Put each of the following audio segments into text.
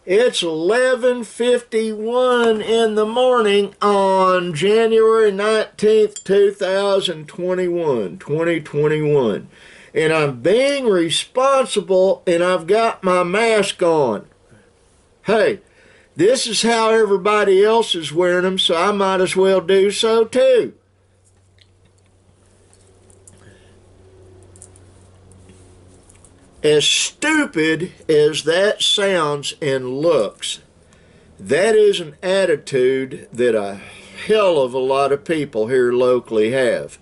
It's 11:51 in the morning on January 19th, 2021. And I'm being responsible and I've got my mask on. Hey, this is how everybody else is wearing them, so I might as well do so too. As stupid as that sounds and looks, that is an attitude that a hell of a lot of people here locally have.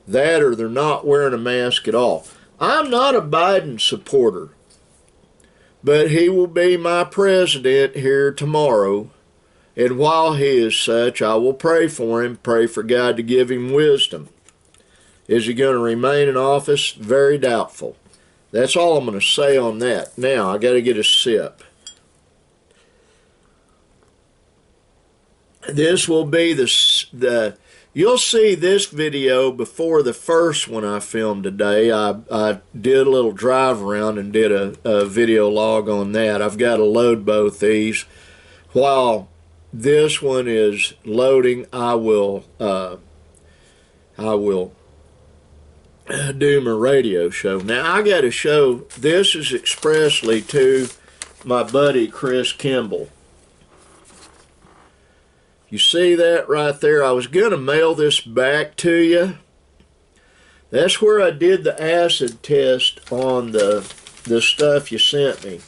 That or they're not wearing a mask at all. I'm not a Biden supporter, but he will be my president here tomorrow. And while he is such, I will pray for him, pray for God to give him wisdom. Is he going to remain in office? Very doubtful. That's all I'm going to say on that. Now, I got to get a sip. This will be you'll see this video before the first one I filmed today. I did a little drive around and did a video log on that. I've got to load both these. While this one is loading, I will do my radio show. Now I got to show, this is expressly to my buddy Chris Kimbal. You see that right there? I was going to mail this back to you. That's where I did the acid test on the stuff you sent me.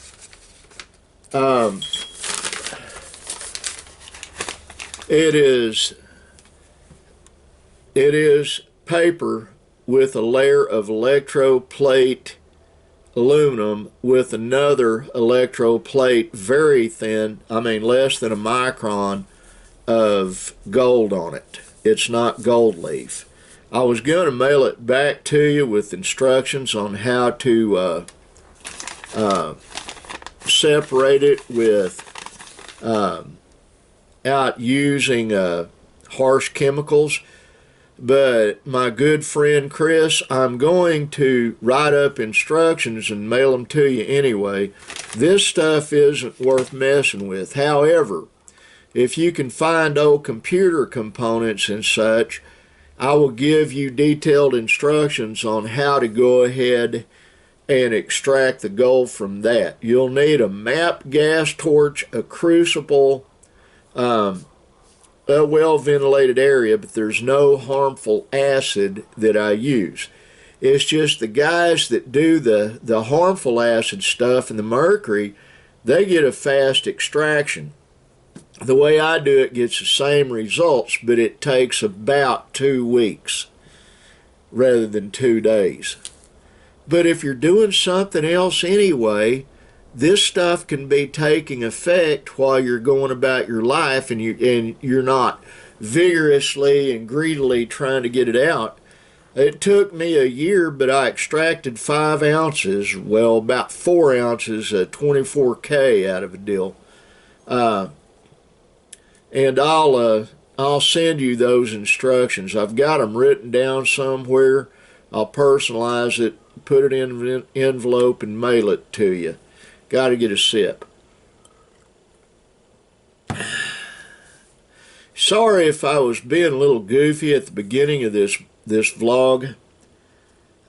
It is paper with a layer of electroplate aluminum with another electroplate, very thin, I mean less than a micron of gold on it. It's not gold leaf. I was going to mail it back to you with instructions on how to separate it without using harsh chemicals. But my good friend Chris, I'm going to write up instructions and mail them to you anyway. This stuff isn't worth messing with. However, if you can find old computer components and such, I will give you detailed instructions on how to go ahead and extract the gold from that. You'll need a MAP gas torch, a crucible, a well-ventilated area, but there's no harmful acid that I use. It's just the guys that do the harmful acid stuff and the mercury, they get a fast extraction. The way I do it gets the same results, but it takes about 2 weeks rather than 2 days. But if you're doing something else anyway, this stuff can be taking effect while you're going about your life and you're not vigorously and greedily trying to get it out. It took me a year, but I extracted 5 ounces, well, about 4 ounces of 24K out of a deal. And I'll send you those instructions. I've got them written down somewhere. I'll personalize it, put it in an envelope, and mail it to you. Got to get a sip. Sorry if I was being a little goofy at the beginning of this vlog.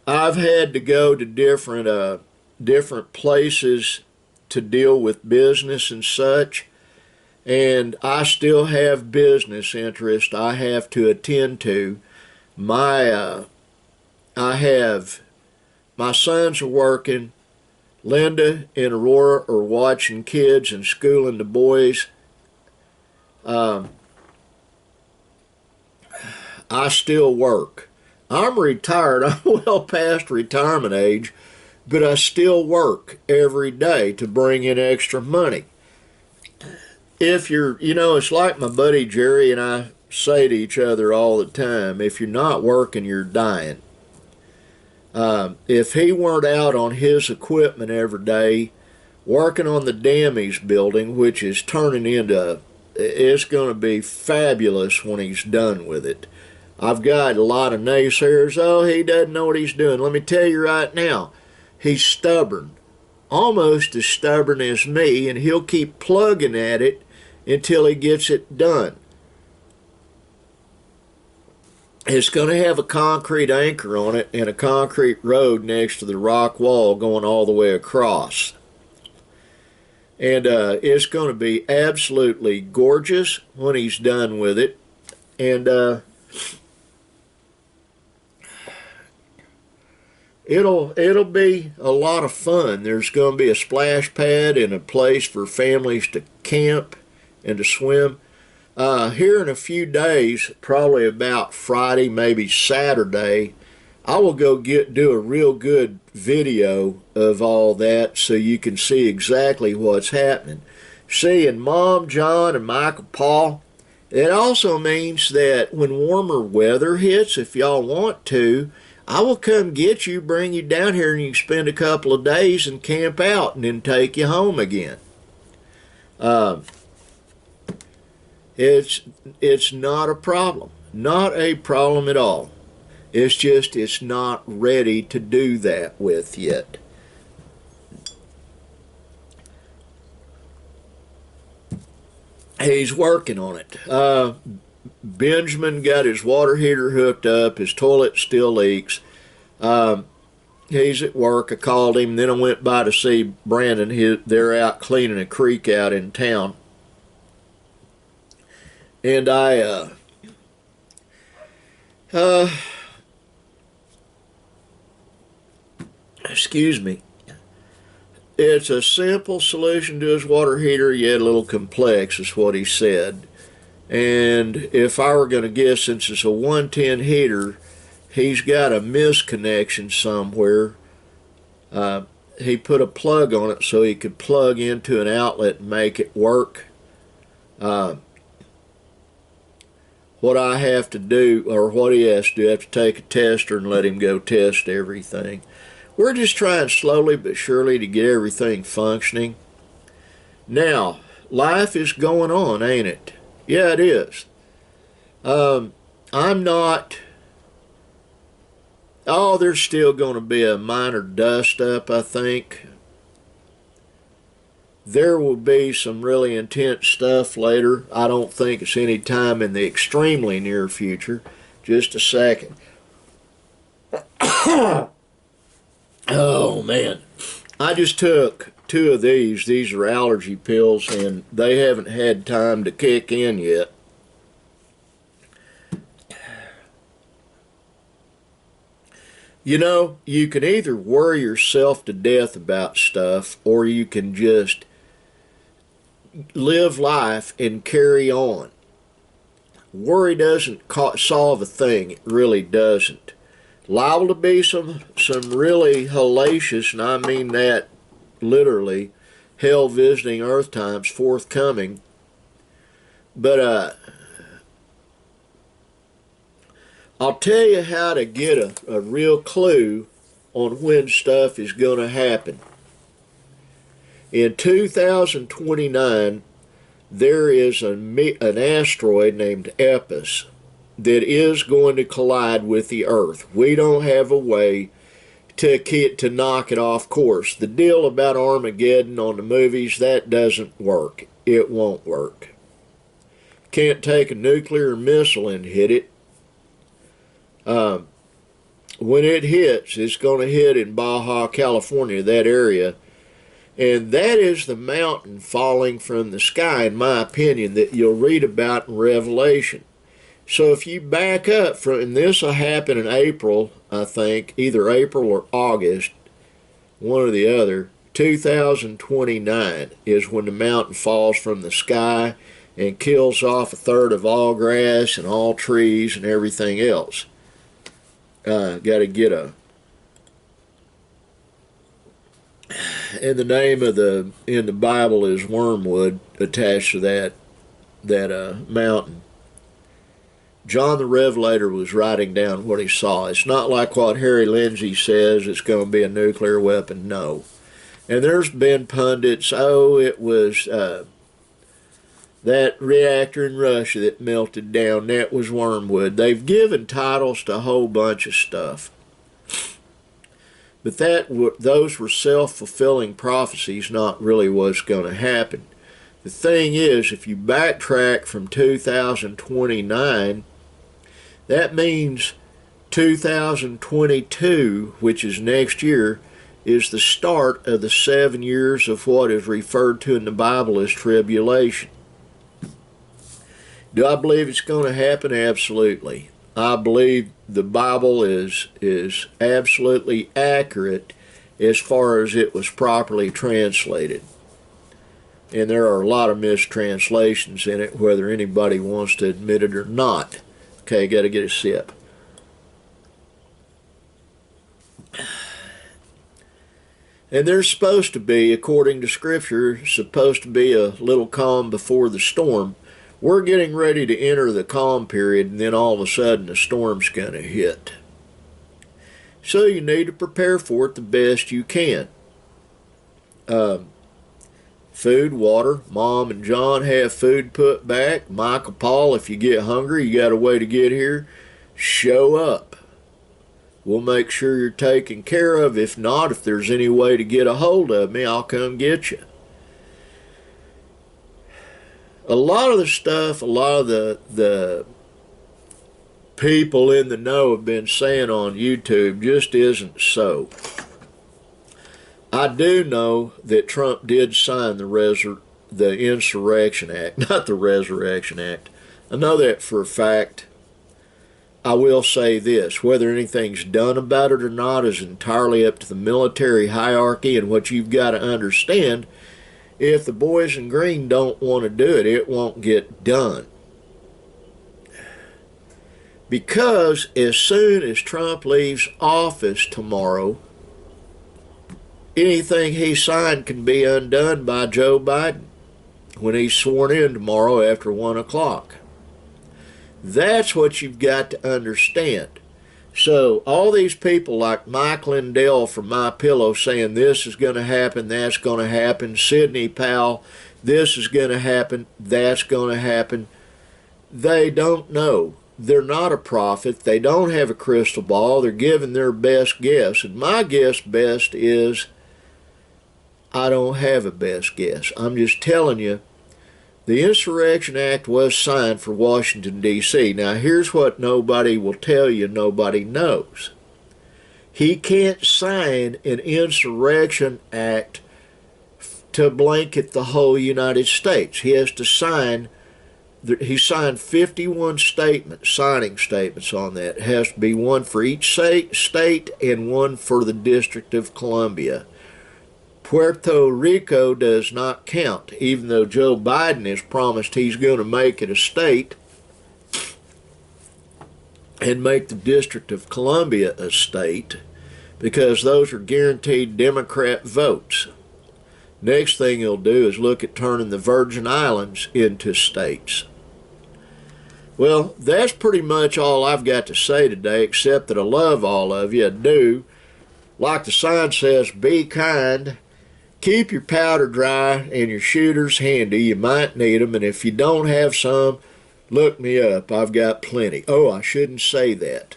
I've had to go to different places to deal with business and such, and I still have business interest I have to attend to. My sons are working. Linda and Aurora are watching kids and schooling the boys. I still work. I'm retired. I'm well past retirement age, but I still work every day to bring in extra money. If you're, it's like my buddy Jerry and I say to each other all the time, if you're not working, you're dying. If he weren't out on his equipment every day, working on the dam he's building, which is turning into, it's going to be fabulous when he's done with it. I've got a lot of naysayers, oh, he doesn't know what he's doing. Let me tell you right now, he's stubborn. almost as stubborn as me, and he'll keep plugging at it until he gets it done. It's going to have a concrete anchor on it and a concrete road next to the rock wall going all the way across. And it's going to be absolutely gorgeous when he's done with it. And it'll be a lot of fun. There's going to be a splash pad and a place for families to camp and to swim. Here in a few days, probably about Friday, maybe Saturday, I will go do a real good video of all that so you can see exactly what's happening. Seeing Mom, John, and Michael Paul, it also means that when warmer weather hits, if y'all want to, I will come get you, bring you down here, and you can spend a couple of days and camp out and then take you home again. It's not a problem. Not a problem at all. It's just it's not ready to do that with yet. He's working on it. Benjamin got his water heater hooked up. His toilet still leaks. He's at work. I called him. Then I went by to see Brandon. They're out cleaning a creek out in town. And excuse me. It's a simple solution to his water heater, yet a little complex, is what he said. And if I were going to guess, since it's a 110 heater, he's got a misconnection somewhere. He put a plug on it so he could plug into an outlet and make it work. What I have to do, or what he has to do, I have to take a tester and let him go test everything. We're just trying slowly but surely to get everything functioning. Now, life is going on, ain't it? Yeah, it is. I'm not... Oh, there's still going to be a minor dust-up, I think. There will be some really intense stuff later. I don't think it's any time in the extremely near future. Just a second. Oh, man. I just took 2 of these. These are allergy pills, and they haven't had time to kick in yet. You know, you can either worry yourself to death about stuff, or you can just live life and carry on. Worry doesn't solve a thing. It really doesn't. Liable to be some really hellacious, and I mean that literally, hell visiting earth times forthcoming. But I'll tell you how to get a real clue on when stuff is going to happen. In 2029, there is an asteroid named Epis that is going to collide with the Earth. We don't have a way to knock it off course. The deal about Armageddon on the movies, that doesn't work. It won't work. Can't take a nuclear missile and hit it. When it hits, it's going to hit in Baja, California, that area. And that is the mountain falling from the sky, in my opinion, that you'll read about in Revelation. So if you back up from, and this will happen in April, I think, either April or August, one or the other, 2029 is when the mountain falls from the sky and kills off 1/3 of all grass and all trees and everything else. Got to get a... And the name of in the Bible is wormwood attached to that mountain. John the Revelator was writing down what he saw. It's not like what Harry Lindsay says, it's going to be a nuclear weapon. No. And there's been pundits, it was that reactor in Russia that melted down, that was wormwood. They've given titles to a whole bunch of stuff. But those were self-fulfilling prophecies, not really what's going to happen. The thing is, if you backtrack from 2029, that means 2022, which is next year, is the start of the 7 years of what is referred to in the Bible as tribulation. Do I believe it's going to happen? Absolutely. I believe the Bible is absolutely accurate as far as it was properly translated. And there are a lot of mistranslations in it, whether anybody wants to admit it or not. Okay, got to get a sip. And there's supposed to be, according to Scripture, supposed to be a little calm before the storm. We're getting ready to enter the calm period, and then all of a sudden the storm's going to hit. So you need to prepare for it the best you can. Food, water. Mom and John have food put back. Michael, Paul, if you get hungry, you got a way to get here, show up. We'll make sure you're taken care of. If not, if there's any way to get a hold of me, I'll come get you. A lot of the stuff, a lot of the people in the know have been saying on YouTube just isn't so. I do know that Trump did sign the Insurrection Act, not the Resurrection Act. I know that for a fact. I will say this, whether anything's done about it or not is entirely up to the military hierarchy, and what you've got to understand, if the boys in green don't want to do it, it won't get done. Because as soon as Trump leaves office tomorrow, anything he signed can be undone by Joe Biden when he's sworn in tomorrow after 1 o'clock. That's what you've got to understand. So all these people like Mike Lindell from MyPillow saying this is going to happen, that's going to happen, Sidney Powell, this is going to happen, that's going to happen, they don't know. They're not a prophet. They don't have a crystal ball. They're giving their best guess. And my guess best is I don't have a best guess. I'm just telling you, the Insurrection Act was signed for Washington, D.C. Now, here's what nobody will tell you nobody knows. He can't sign an Insurrection Act to blanket the whole United States. He has to sign, he signed 51 signing statements on that. It has to be one for each state and one for the District of Columbia. Puerto Rico does not count, even though Joe Biden has promised he's going to make it a state and make the District of Columbia a state, because those are guaranteed Democrat votes. Next thing he'll do is look at turning the Virgin Islands into states. Well, that's pretty much all I've got to say today, except that I love all of you. I do. Like the sign says, be kind. Keep your powder dry and your shooters handy. You might need them, and if you don't have some, look me up. I've got plenty. Oh, I shouldn't say that.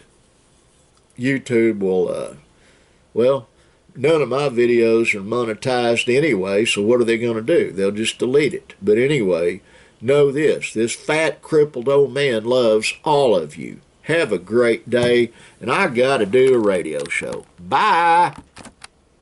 YouTube will, well, none of my videos are monetized anyway, so what are they going to do? They'll just delete it. But anyway, know this fat, crippled old man loves all of you. Have a great day, and I got to do a radio show. Bye!